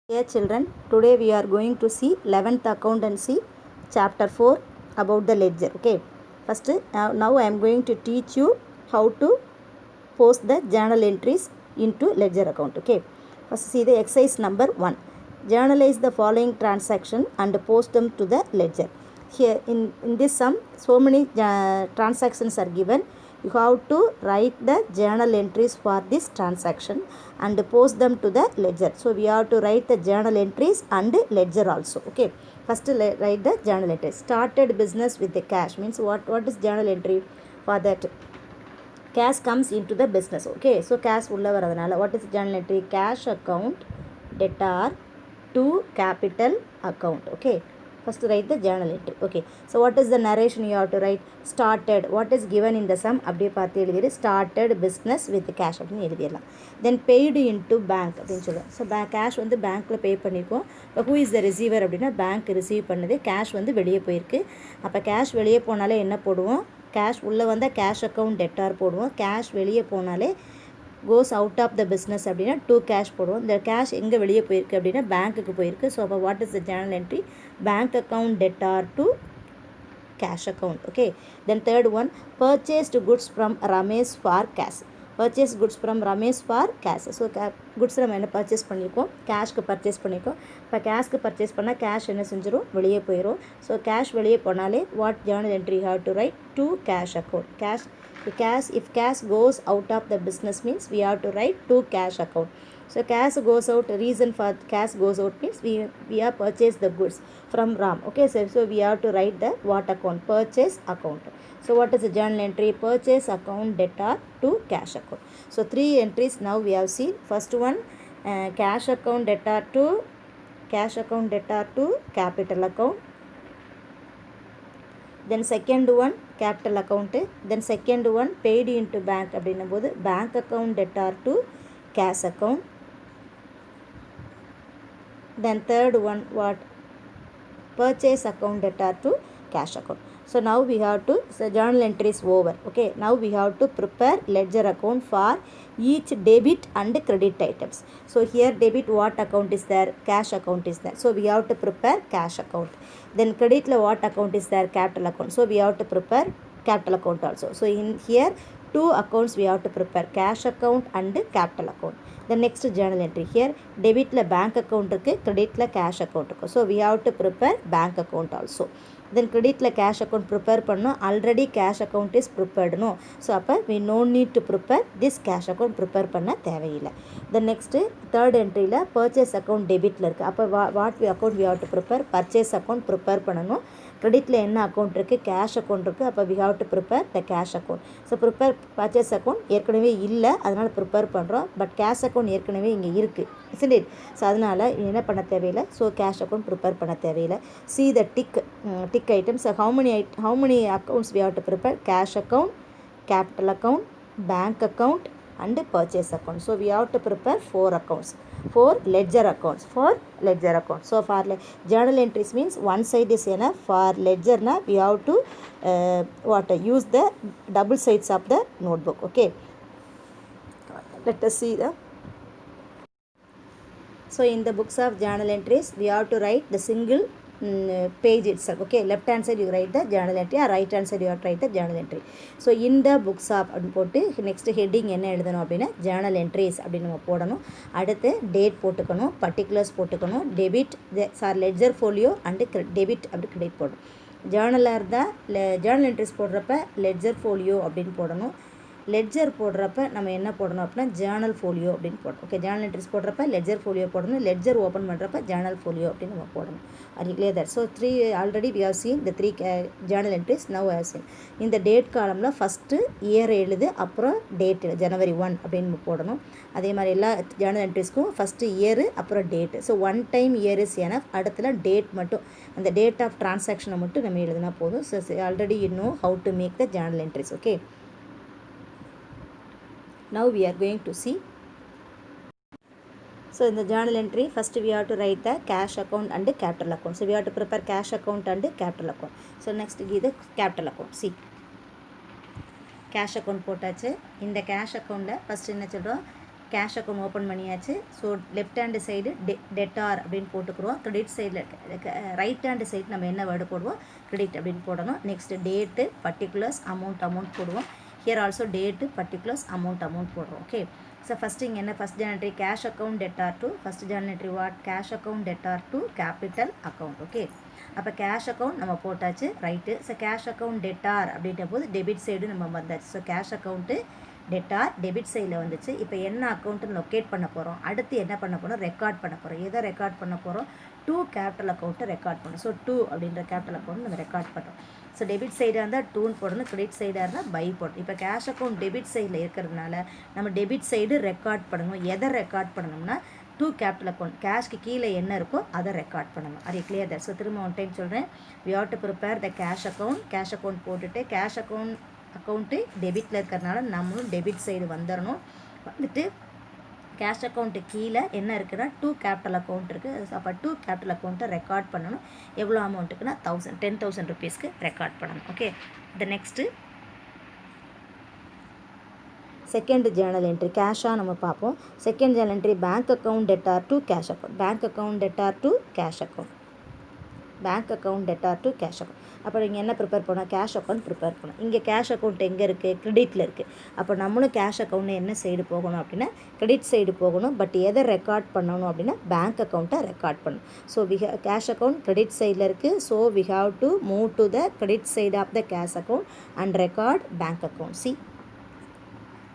Dear children, today we are going to see 11th accountancy chapter 4 about the ledger. Okay, first now I am going to teach you how to post the journal entries into ledger account. Okay, first see the exercise number 1. Journalize the following transaction and post them to the ledger. Here in this sum, so many transactions are given. You have to write the journal entries for this transaction and post them to the ledger. So we have to write the journal entries and ledger also. Okay, first write the journal entry. Started business with the cash means what is journal entry? For that, cash comes into the business. Okay, so cash ulla varadanaala what is journal entry? Cash account debtor to capital account. Okay, first write the journal entry. Okay, so what is the narration you have to write? Started, what is given in the sum அப்படியே பார்த்து எழுதிடு. Started business with cash அப்படின்னு எழுதிடலாம். Then paid into bank அப்படின்னு சொல்லுவோம். So cash வந்து பேங்க்கில் பே பண்ணியிருக்கோம். இப்போ ஹூ இஸ் த ரிசீவர் அப்படின்னா பேங்க் ரிசீவ் பண்ணுது, கேஷ் வந்து வெளியே போயிருக்கு. அப்போ கேஷ் வெளியே போனாலே என்ன போடுவோம்? கேஷ் உள்ளே வந்தால் கேஷ் அக்கௌண்ட் டெட்டார் போடுவோம். கேஷ் வெளியே போனாலே goes out of the business அப்படின்னா டூ கேஷ் போடுவோம். இந்த கேஷ் எங்கே வெளியே போயிருக்கு அப்படின்னா பேங்க்குக்கு போயிருக்கு. ஸோ அப்போ what is the Journal entry? Bank account debtor to cash account. Okay, then third one, purchased goods from Ramesh for cash. Purchase goods from Ramesh for cash. So goods நம்ம என்ன பர்ச்சேஸ் பண்ணியிருக்கோம்? கேஷ்க்கு பர்ச்சேஸ் பண்ணியிருக்கோம். இப்போ கேஷ்க்கு பர்ச்சேஸ் பண்ணால் cash என்ன செஞ்சிடும்? வெளியே போயிடும். ஸோ கேஷ் வெளியே போனாலே what Journal entry have to right? To cash account. If cash goes out of the business means we have to write to cash account. So cash goes out, reason for cash goes out means we have purchased the goods from Ram. Okay, so we have to write the what account? Purchase account. So what is the journal entry? Purchase account debtor to cash account. So three entries now we have seen. First one, cash account debtor to capital account. Then second one capital account. Then second one paid into bank அப்படின்னும் போது bank account debtor to cash account. Then third one what? Purchase account debtor to cash account. So now we have to, so journal entry is over. Okay, now we have to prepare ledger account for each debit and credit items. So here debit what account is there? Cash account is there. So we have to prepare cash account. Then credit la what account is there? Capital account. So we have to prepare capital account also. So in here two accounts we have to prepare, cash account and capital account. The next journal entry here, debit la bank account இருக்கு, credit la cash account இருக்கு. So we have to prepare bank account also. Then credit la cash account prepare பண்ணோம், already cash account is prepared no. So அப்போ we no need to prepare this cash account prepare பண்ண தேவையில்லை. The next third entry la purchase account debit ல இருக்கு. அப்போ what account we have to prepare? Purchase account prepare பண்ணணும். கிரெடிட்டில் என்ன account இருக்குது? Cash account இருக்குது. அப்போ we have to prepare the cash account. So prepare purchase account ஏற்கனவே இல்லை, அதனால் ப்ரிப்பேர் பண்ணுறோம். பட் கேஷ் அக்கௌண்ட் ஏற்கனவே இங்கே இருக்குது, isn't it? ஸோ அதனால் என்ன பண்ண தேவையில்லை. ஸோ கேஷ் அக்கௌண்ட் ப்ரிப்பேர் பண்ண தேவையில்லை. See the tick items. how many accounts we have to prepare? Cash account, capital account, bank account and purchase account. So we have to prepare 4 accounts, 4 ledger accounts. So for journal entries means one side is enough. For ledger na we have to use the double sides of the notebook. Okay, let us see the. So in the books of journal entries we have to write the single page itself. Okay, left hand side you write the journal entry, or right hand side you have to write the journal entry. So in the books of அப்படின்னு போட்டு next heading என்ன எழுதணும் அப்படின்னா Journal entries அப்படின்னு நம்ம போடணும். அடுத்து date போட்டுக்கணும், பர்டிகுலர்ஸ் போட்டுக்கணும், debit ledger folio and debit அப்படி கிரெடிட் போடணும். ஜேர்னலாக இருந்தால் ஜேர்னல் என்ட்ரிஸ் போடுறப்ப லெட்ஜர் ஃபோலியோ அப்படின்னு போடணும். லெட்ஜர் போடுறப்ப நம்ம என்ன போடணும் அப்படின்னா ஜேர்னல் ஃபோலியோ அப்படின்னு போடணும். ஓகே, ஜேர்னல் என்ட்ரிஸ் போடுறப்ப லெட்ஜர் ஃபோலியோ போடணும். லெட்ஜர் ஓப்பன் பண்ணுறப்ப ஜேர்னல் ஃபோலியோ அப்படின்னு நம்ம போடணும். Are you clear that? So already we have seen the 3 journal entries. Now I have seen இந்த டேட் காலம்ல ஃபஸ்ட்டு இயர் எழுது, அப்புறம் டேட் January 1 அப்படின்னு போடணும். அதே மாதிரி எல்லா ஜேர்னல் என்ட்ரிஸ்க்கும் ஃபஸ்ட்டு இயரு அப்புறம் date. So one time year is enough. அடுத்துல டேட் மட்டும், அந்த டேட் ஆஃப் டிரான்சாக்ஷனை மட்டும் நம்ம எழுதினா போதும். So already you know how to make the journal entries. Okay, now we are going to see. So in the journal entry first we have to write the cash account and capital account. So we have to prepare cash account and capital account. So next give the capital account. See, cash account போட்டாச்சு. இந்த cash account first என்ன சொல்றோம்? Cash account open பண்ணியாச்சு. So left hand side debtor அப்படின்னு போட்டுக்கிறோம். Credit சைடில் right hand side நம்ம என்ன வேர்டு போடுவோம், கிரெடிட் அப்படின்னு போடணும். நெக்ஸ்ட்டு டேட்டு, பர்டிகுலர்ஸ், அமௌண்ட் போடுவோம். Here also date, particulars, amount போடுறோம். ஓகே. ஸோ ஃபஸ்ட்டு இங்கே என்ன first January cash account debtor to first January what cash account debtor to capital account. Okay. அப்போ கேஷ் அக்கௌண்ட் நம்ம போட்டாச்சு, right. So cash account debtor அப்படின்ற போது debit side நம்ம வந்தாச்சு. So cash account debtor debit சைடில் வந்துச்சு. இப்போ என்ன அக்கௌண்ட்டுன்னு லொக்கேட் பண்ண போகிறோம், அடுத்து என்ன பண்ண போகிறோம், ரெக்கார்ட் பண்ண போகிறோம். எதை ரெக்கார்ட் பண்ண போகிறோம், 2 கேபிட்டல் அக்கௌண்ட்டை ரெக்கார்ட் பண்ணணும். ஸோ 2 அப்படின்ற கேபிட்டல் அக்கௌண்ட் நம்ம ரெக்கார்ட் பண்ணுறோம். ஸோ டெபிட் சைடாக இருந்தால் 2ன்னு போடணும், கிரெடிட் சைடாக இருந்தால் பை போடணும். இப்போ கேஷ் அக்கௌண்ட் டெபிட் சைடில் இருக்கிறதுனால நம்ம டெபிட் சைடு ரெக்கார்ட் பண்ணணும். எதை ரெக்கார்ட் பண்ணணும்னா 2 கேபிட்டல் அக்கௌண்ட், கேஷ்க்கு கீழே என்ன இருக்கோ அதை ரெக்கார்ட் பண்ணணும். அது கிளியர் தட். ஸோ திரும்ப ஒன் டைம் சொல்கிறேன். We have to prepare the cash account போட்டுட்டு கேஷ் அக்கௌண்ட்டு டெபிட்டில் இருக்கிறதுனால நம்மளும் டெபிட் சைடு வந்துடணும். வந்துட்டு கேஷ் அக்கௌண்ட்டு கீழே என்ன இருக்குன்னா 2 கேபிட்டல் அக்கௌண்ட் இருக்குது. அப்போ 2 கேபிட்டல் அக்கௌண்ட்டை ரெக்கார்ட் பண்ணணும். எவ்வளோ அமௌண்ட்டுக்குன்னா 10,000 ருபீஸ்க்கு ரெக்கார்ட் பண்ணணும். ஓகே. த நெக்ஸ்ட்டு செகண்ட் ஜேர்னல் என்ட்ரி கேஷாக நம்ம பார்ப்போம். Second Journal entry bank account debtor to cash account, bank account debtor to cash account, bank account debtor to cash account. அப்போ நீங்கள் என்ன ப்ரிப்பேர் பண்ணணும், கேஷ் அக்கௌண்ட் ப்ரிப்பேர் பண்ணணும். இங்கே கேஷ் அக்கௌண்ட் எங்கே இருக்குது, கிரெடிட்டில் இருக்குது. அப்போ நம்மளும் கேஷ் அக்கௌண்ட்டில் என்ன சைடு போகணும் அப்படின்னா கிரெடிட் சைடு போகணும். பட் எதை ரெக்கார்ட் பண்ணணும் அப்படின்னா பேங்க் அக்கௌண்ட்டை ரெக்கார்ட் பண்ணணும். ஸோ கேஷ் அக்கௌண்ட் கிரெடிட் சைடில் இருக்குது. So we have to move to the credit side of the cash account and record bank account. See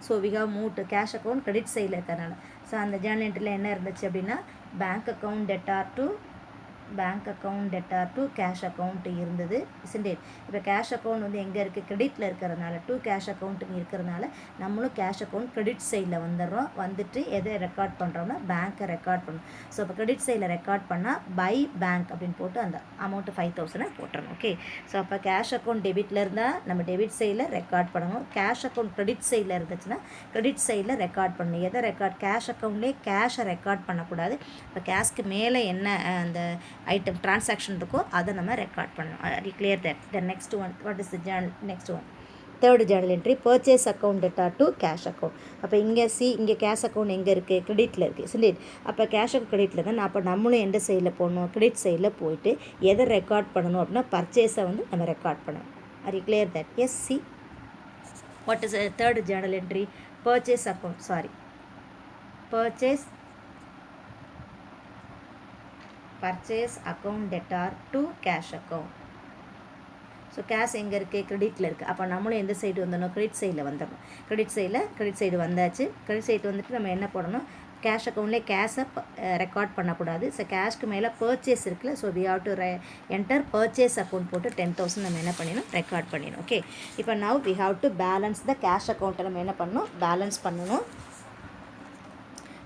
so we have move to cash account credit சைடில் இருக்கிறனால. So அந்த journal என்ட்ரியில் என்ன இருந்துச்சு அப்படின்னா bank account debtor to cash account இருந்தது. Isn't it. இப்போ cash account வந்து எங்கே இருக்குது, கிரெடிட்டில் இருக்கிறதுனால 2 கேஷ் அக்கௌண்ட்டுங்க இருக்கிறதுனால நம்மளும் கேஷ் அக்கௌண்ட் கிரெடிட் சைடில் வந்துடுறோம். வந்துட்டு எதை ரெக்கார்ட் பண்ணுறோம்னா பேங்க்கை ரெக்கார்ட் பண்ணணும். ஸோ இப்போ கிரெடிட் சைடில் ரெக்கார்ட் பண்ணால் பை பேங்க் அப்படின்னு போட்டு அந்த அமௌண்ட்டு 5,000 போட்டுறணும். ஓகே. ஸோ அப்போ கேஷ் அக்கௌண்ட் டெபிட்டில் இருந்தால் நம்ம டெபிட் சைடில் ரெக்கார்ட் பண்ணணும். கேஷ் அக்கௌண்ட் கிரெடிட் சைடில் இருந்துச்சுன்னா கிரெடிட் சைடில் ரெக்கார்ட் பண்ணணும். எதை ரெக்கார்ட், கேஷ் அக்கௌண்ட்லேயே கேஷை ரெக்கார்ட் பண்ணக்கூடாது. இப்போ கேஷ்க்கு மேலே என்ன அந்த ஐட்டம் டிரான்சாக்ஷன் இருக்கோ அதை நம்ம ரெக்கார்ட் பண்ணணும். அது clear that. The next one what is the Journal, next one third journal entry purchase account debtor to cash account. அப்போ இங்கே கேஷ் அக்கௌண்ட் எங்கே இருக்குது, கிரெடிட்டில் இருக்குது. சரி. அப்போ கேஷ் அக்கௌண்ட் கிரெடிட்டில் தான். அப்போ நம்மளும் எந்த சைடில் போகணும், கிரெடிட் சைடில் போயிட்டு எதை ரெக்கார்ட் பண்ணணும் அப்படின்னா பர்ச்சேஸை வந்து நம்ம ரெக்கார்ட் பண்ணணும். அது clear that. Yes. See what is third journal entry purchase account, purchase account debtor to cash account. So cash எங்கே இருக்குது, கிரெடிட்டில் இருக்குது. அப்போ நம்மளும் எந்த சைடு வந்துடணும், கிரெடிட் சைடில் வந்துடணும். கிரெடிட் சைடு வந்தாச்சு. கிரெடிட் சைடு வந்துட்டு நம்ம என்ன போடணும், கேஷ் அக்கௌண்ட்லேயே கேஷை ரெக்கார்ட் பண்ணக்கூடாது. ஸோ கேஷ்க்கு மேலே பர்ச்சேஸ் இருக்குல்ல. So we have to enter purchase account போட்டு 10,000 நம்ம என்ன பண்ணிடணும், ரெக்கார்ட் பண்ணிடணும். ஓகே. இப்போ now we have to balance the cash அக்கௌண்ட்டை நம்ம என்ன பண்ணணும், பேலன்ஸ் பண்ணணும்.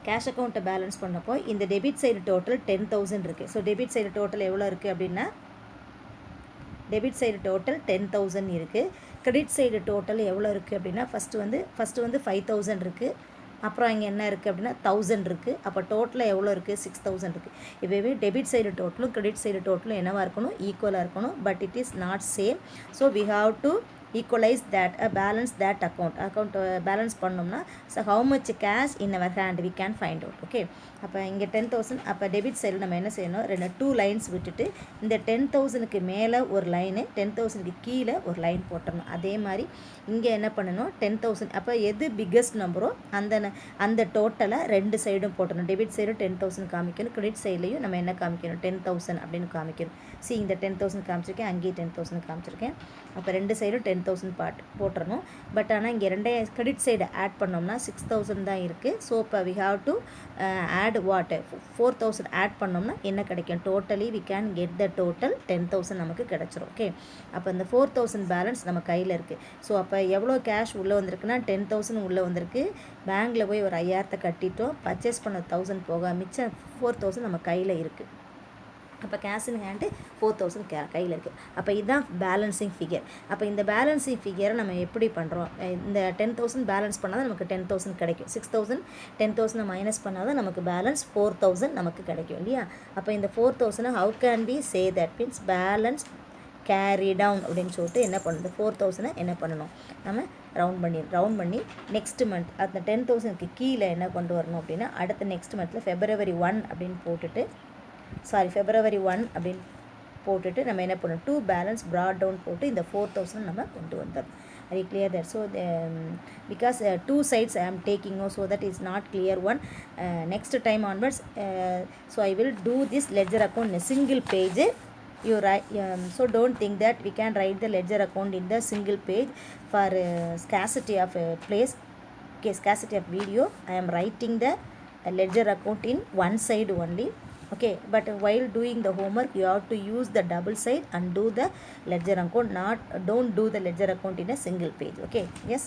கேஷ் அக்கௌண்ட்டை பேலன்ஸ் பண்ணப்போ இந்த டெபிட் சைடு டோட்டல் 10,000 இருக்குது. ஸோ டெபிட் சைடு டோட்டல் எவ்வளோ இருக்குது அப்படின்னா டெபிட் சைடு டோட்டல் 10,000 இருக்குது. கிரெடிட் சைடு டோட்டல் எவ்வளோ இருக்குது அப்படின்னா ஃபஸ்ட்டு வந்து 5,000 இருக்குது. அப்புறம் இங்கே என்ன இருக்குது அப்படின்னா 1,000 இருக்குது. அப்போ டோட்டலாக எவ்வளோ இருக்குது, 6,000 இருக்குது. இப்போவே டெபிட் சைடு டோட்டலும் கிரெடிட் சைடு டோட்டலும் என்னவாக இருக்கணும், ஈக்குவலாக இருக்கணும். But it is not same. So we have to equalize that balance that account balance பண்ணோம்னா so how much cash in our hand we can find out. okay. அப்போ இங்கே 10,000. அப்போ டெபிட் சைடில் நம்ம என்ன செய்யணும், 2 லைன்ஸ் விட்டுட்டு இந்த 10,000க்கு மேலே ஒரு லைனு 10,000க்கு கீழே ஒரு லைன் போட்டுடணும். அதே மாதிரி இங்கே என்ன பண்ணணும், 10,000 அப்போ எது பிக்கஸ்ட் நம்பரோ அந்த டோட்டலை 2 சைடும் போட்டணும். டெபிட் சைடும் 10,000 காமிக்கணும், கிரெடிட் சைட்லையும் நம்ம என்ன காமிக்கணும், 10,000 அப்படின்னு காமிக்கணும். இந்த 10,000 காமிச்சிருக்கேன், அங்கேயும் 10,000 காமிச்சிருக்கேன். அப்போ 2 சைடும் 10,000 போட்டுறணும். பட் ஆனால் இங்கே கிரெடிட் சைடு ஆட் பண்ணோம்னா 6,000 தான் இருக்குது. ஸோ இப்போ we have to add what 4,000 add பண்ணோம்னா என்ன கிடைக்கும், totally we can get the total 10,000 நமக்கு கிடச்சிரும். ஓகே. அப்போ இந்த 4,000 பேலன்ஸ் நம்ம கையில் இருக்குது. ஸோ அப்போ எவ்வளோ கேஷ் உள்ளே வந்திருக்குன்னா 10,000 உள்ளே வந்திருக்கு. பேங்க்கில் போய் ஒரு 5,000 கட்டிட்டோம். பர்ச்சேஸ் பண்ண 1,000 போக மிச்சம் 4,000 நம்ம கையில் இருக்குது. அப்போ கேஷ் இன் ஹேண்டு 4,000 கையில் இருக்குது. அப்போ இதுதான் பேலன்சிங் ஃபிகர். அப்போ இந்த பேலன்சிங் ஃபிகரை நம்ம எப்படி பண்ணுறோம், இந்த 10,000 பேலன்ஸ் பண்ணால் தான் நமக்கு 10,000 கிடைக்கும். 6,000 10,000 மைனஸ் பண்ணால் தான் நமக்கு பேலன்ஸ் 4,000 நமக்கு கிடைக்கும் இல்லையா. அப்போ இந்த 4,000 how can we say that means balance carry down அப்படின்னு சொல்லிட்டு என்ன பண்ணுது, 4,000 என்ன பண்ணணும், நம்ம ரவுண்ட் பண்ணி நெக்ஸ்ட் மந்த் அந்த 10,000க்கு கீழே என்ன கொண்டு வரணும் அப்படின்னா அடுத்த நெக்ஸ்ட் மந்தில் February 1 அப்படின்னு போட்டுட்டு February 1 அப்படின்னு போட்டுட்டு நம்ம என்ன பண்ணணும் 2 பேலன்ஸ் ப்ராட் டவுன் போட்டு இந்த 4,000 நம்ம கொண்டு வந்தோம். Are you clear there? So because 2 sides I am taking, so that is not clear one. Next time onwards, so I will do this ledger account in a single page. You write, so don't think that we can write the ledger account in the single page for scarcity of place. Okay, scarcity of video, I am writing the ledger account in one side only. Okay, but while doing the homework you have to use the double side and do the ledger account, don't do the ledger account in a single page. Okay, yes.